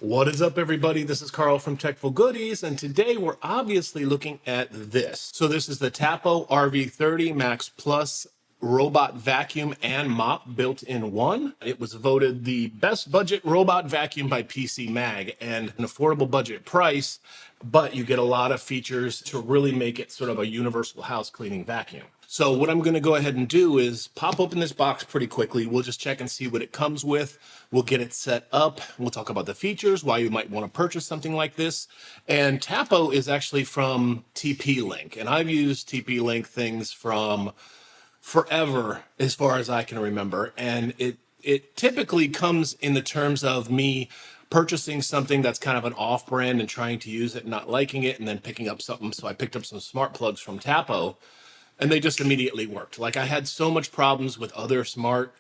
What is up, everybody? This is Carl from Techful Goodies, and today we're obviously looking at this. So this is the Tapo RV30 Max Plus robot vacuum and mop built in one. It was voted the best budget robot vacuum by PC Mag, and an affordable budget price, but you get a lot of features to really make it sort of a universal house cleaning vacuum. So what I'm going to go ahead and do is pop open this box pretty quickly. We'll just check and see what it comes with. We'll get it set up. We'll talk about the features, why you might want to purchase something like this. And Tapo is actually from TP-Link, and I've used TP-Link things from forever as far as I can remember. And it typically comes in the terms of me purchasing something that's kind of an off-brand and trying to use it, not liking it, and then picking up something. So I picked up some smart plugs from Tapo, and they just immediately worked. Like, I had so much problems with other smart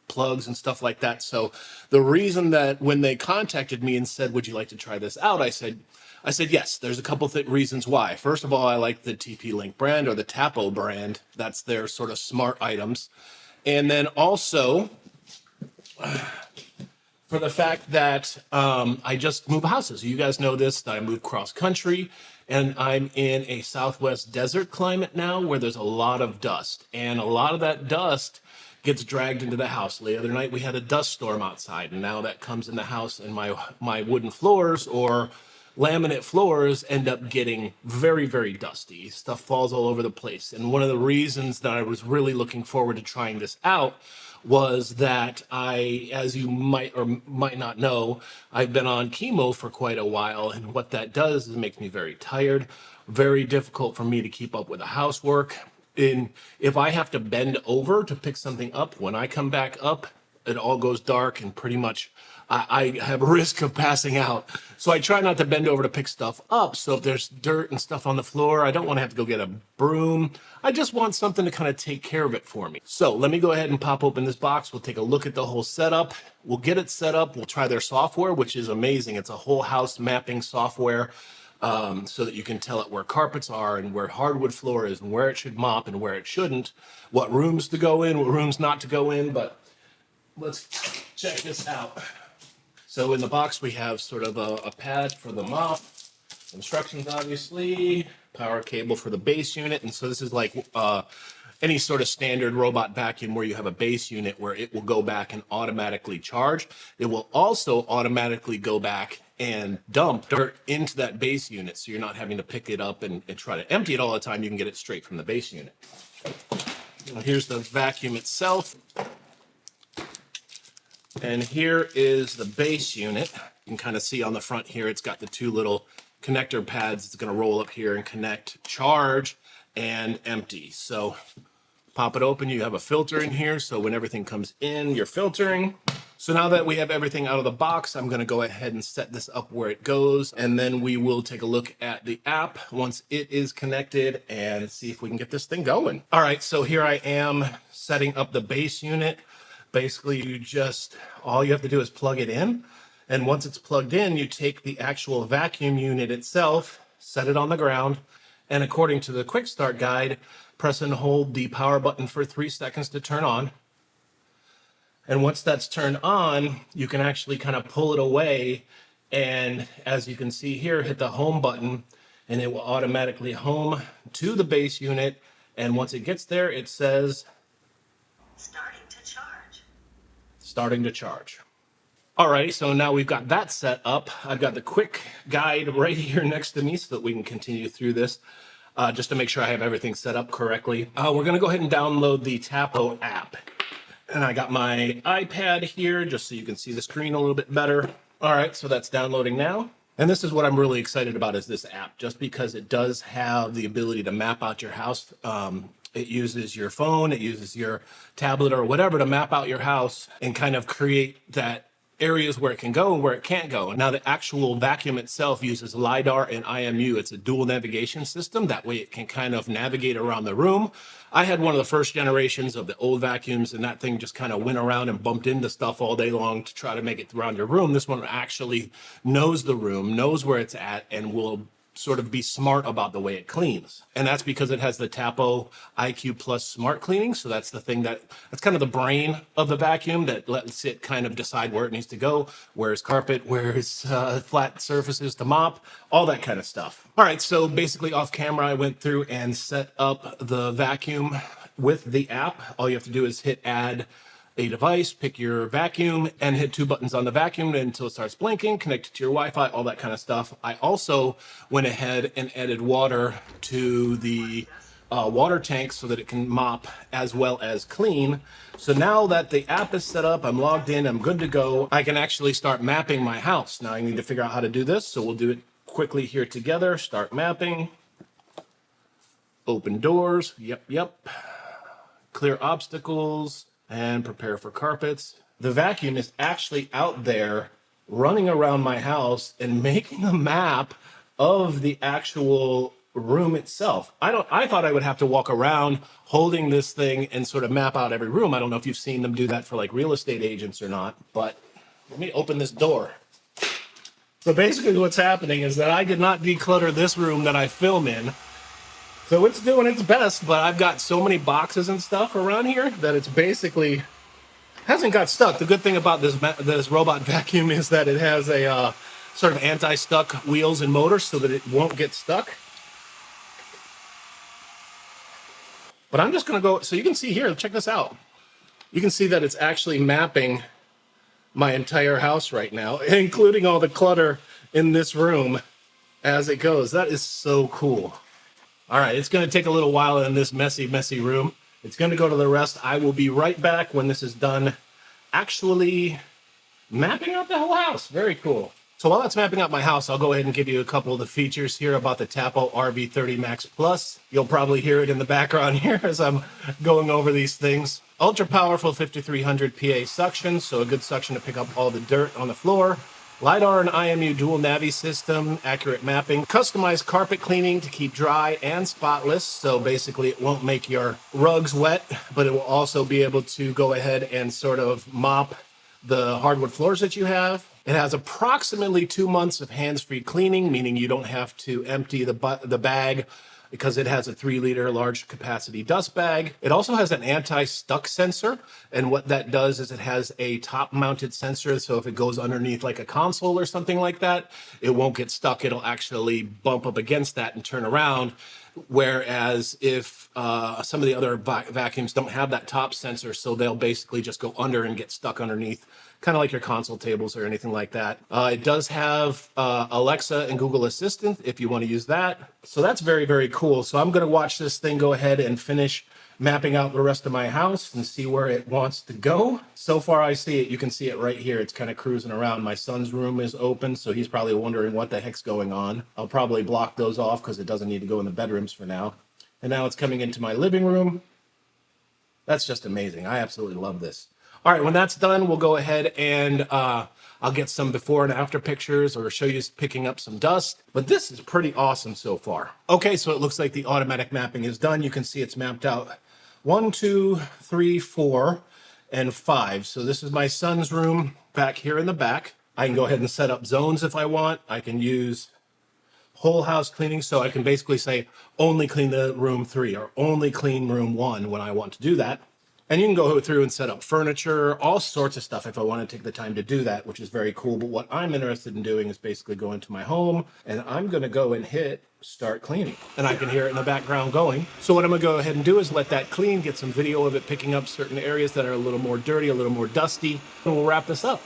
plugs and stuff like that. So the reason that when they contacted me and said, would you like to try this out? I said yes. There's a couple reasons why. First of all, I like the TP-Link brand, or the Tapo brand. That's their sort of smart items. And then also for the fact that I just moved houses. You guys know this, that I moved cross country, and I'm in a Southwest desert climate now where there's a lot of dust, and a lot of that dust gets dragged into the house. The other night we had a dust storm outside, and now that comes in the house, and my wooden floors or laminate floors end up getting very, very dusty. Stuff falls all over the place. And one of the reasons that I was really looking forward to trying this out was that as you might or might not know, I've been on chemo for quite a while, and what that does is it makes me very tired, very difficult for me to keep up with the housework. And if I have to bend over to pick something up, when I come back up, it all goes dark, and pretty much I have a risk of passing out. So I try not to bend over to pick stuff up. So if there's dirt and stuff on the floor, I don't want to have to go get a broom. I just want something to kind of take care of it for me. So let me go ahead and pop open this box. We'll take a look at the whole setup. We'll get it set up. We'll try their software, which is amazing. It's a whole house mapping software, so that you can tell it where carpets are and where hardwood floor is and where it should mop and where it shouldn't, what rooms to go in, what rooms not to go in. But let's check this out. So in the box, we have sort of a pad for the mop, instructions, obviously, power cable for the base unit. And so this is like any sort of standard robot vacuum where you have a base unit where it will go back and automatically charge. It will also automatically go back and dump dirt into that base unit, so you're not having to pick it up and try to empty it all the time. You can get it straight from the base unit. Now, here's the vacuum itself. And here is the base unit. You can kind of see on the front here, it's got the two little connector pads. It's going to roll up here and connect charge and empty. So pop it open. You have a filter in here, so when everything comes in, you're filtering. So now that we have everything out of the box, I'm going to go ahead and set this up where it goes, and then we will take a look at the app once it is connected and see if we can get this thing going. All right, so here I am setting up the base unit. Basically, all you have to do is plug it in. And once it's plugged in, you take the actual vacuum unit itself, set it on the ground, and according to the quick start guide, press and hold the power button for 3 seconds to turn on. And once that's turned on, you can actually kind of pull it away. And as you can see here, hit the home button, and it will automatically home to the base unit. And once it gets there, it says, starting to charge. Alrighty, so now we've got that set up. I've got the quick guide right here next to me so that we can continue through this, just to make sure I have everything set up correctly. We're gonna go ahead and download the Tapo app. And I got my iPad here just so you can see the screen a little bit better. All right, so that's downloading now. And this is what I'm really excited about, is this app, just because it does have the ability to map out your house. It uses your phone, it uses your tablet or whatever to map out your house and kind of create that areas where it can go and where it can't go. Now, the actual vacuum itself uses LiDAR and IMU. It's a dual navigation system. That way it can kind of navigate around the room. I had one of the first generations of the old vacuums, and that thing just kind of went around and bumped into stuff all day long to try to make it around your room. This one actually knows the room, knows where it's at, and will sort of be smart about the way it cleans. And that's because it has the Tapo IQ Plus Smart Cleaning. So that's the thing that's kind of the brain of the vacuum that lets it kind of decide where it needs to go, where is carpet, where is flat surfaces to mop, all that kind of stuff. All right, so basically off camera, I went through and set up the vacuum with the app. All you have to do is hit add a device, pick your vacuum, and hit 2 buttons on the vacuum until it starts blinking, connect it to your Wi-Fi, all that kind of stuff. I also went ahead and added water to the water tank so that it can mop as well as clean. So now that the app is set up, I'm logged in, I'm good to go, I can actually start mapping my house. Now I need to figure out how to do this, so we'll do it quickly here together. Start mapping. Open doors. Yep. Clear obstacles. And prepare for carpets. The vacuum is actually out there running around my house and making a map of the actual room itself. I thought I would have to walk around holding this thing and sort of map out every room. I don't know if you've seen them do that for like real estate agents or not, but let me open this door. So basically what's happening is that I did not declutter this room that I film in. So it's doing its best, but I've got so many boxes and stuff around here that it's basically hasn't got stuck. The good thing about this robot vacuum is that it has a sort of anti-stuck wheels and motors so that it won't get stuck. But I'm just going to go, so you can see here, check this out. You can see that it's actually mapping my entire house right now, including all the clutter in this room as it goes. That is so cool. All right, it's going to take a little while in this messy room. It's going to go to the rest. I will be right back when this is done actually mapping out the whole house. Very cool. So while it's mapping out my house, I'll go ahead and give you a couple of the features here about the Tapo RV30 Max Plus. You'll probably hear it in the background here as I'm going over these things. Ultra powerful 5300 PA suction, so a good suction to pick up all the dirt on the floor. LiDAR and IMU dual Navi system, accurate mapping, customized carpet cleaning to keep dry and spotless. So basically it won't make your rugs wet, but it will also be able to go ahead and sort of mop the hardwood floors that you have. It has approximately 2 months of hands-free cleaning, meaning you don't have to empty the bag because it has a 3-liter large capacity dust bag. It also has an anti-stuck sensor. And what that does is it has a top mounted sensor. So if it goes underneath like a console or something like that, it won't get stuck. It'll actually bump up against that and turn around. Whereas if some of the other vacuums don't have that top sensor, so they'll basically just go under and get stuck underneath, kind of like your console tables or anything like that. It does have Alexa and Google Assistant if you want to use that. So that's very cool. So I'm going to watch this thing go ahead and finish mapping out the rest of my house and see where it wants to go. So far I see it. You can see it right here. It's kind of cruising around. My son's room is open, so he's probably wondering what the heck's going on. I'll probably block those off because it doesn't need to go in the bedrooms for now. And now it's coming into my living room. That's just amazing. I absolutely love this. All right, when that's done, we'll go ahead and I'll get some before and after pictures or show you picking up some dust. But this is pretty awesome so far. Okay, so it looks like the automatic mapping is done. You can see it's mapped out 1, 2, 3, 4, and 5. So this is my son's room back here in the back. I can go ahead and set up zones if I want. I can use whole house cleaning. So I can basically say only clean the room 3 or only clean room 1 when I want to do that. And you can go through and set up furniture, all sorts of stuff if I want to take the time to do that, which is very cool. But what I'm interested in doing is basically go into my home and I'm going to go and hit start cleaning. And I can hear it in the background going. So what I'm going to go ahead and do is let that clean, get some video of it picking up certain areas that are a little more dirty, a little more dusty, and we'll wrap this up.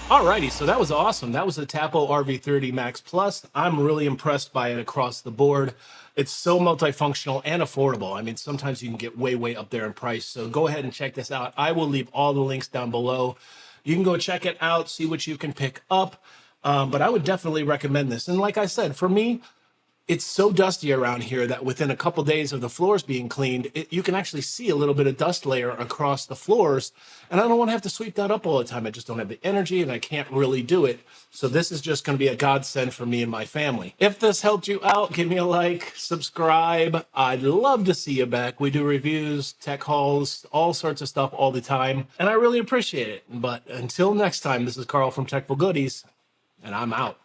Alrighty, so that was awesome. That was the Tapo RV30 Max Plus. I'm really impressed by it across the board. It's so multifunctional and affordable. I mean, sometimes you can get way, way up there in price. So go ahead and check this out. I will leave all the links down below. You can go check it out, see what you can pick up. But I would definitely recommend this. And like I said, for me, it's so dusty around here that within a couple days of the floors being cleaned, you can actually see a little bit of dust layer across the floors. And I don't want to have to sweep that up all the time. I just don't have the energy and I can't really do it. So this is just going to be a godsend for me and my family. If this helped you out, give me a like, subscribe. I'd love to see you back. We do reviews, tech hauls, all sorts of stuff all the time. And I really appreciate it. But until next time, this is Carl from Techful Goodies, and I'm out.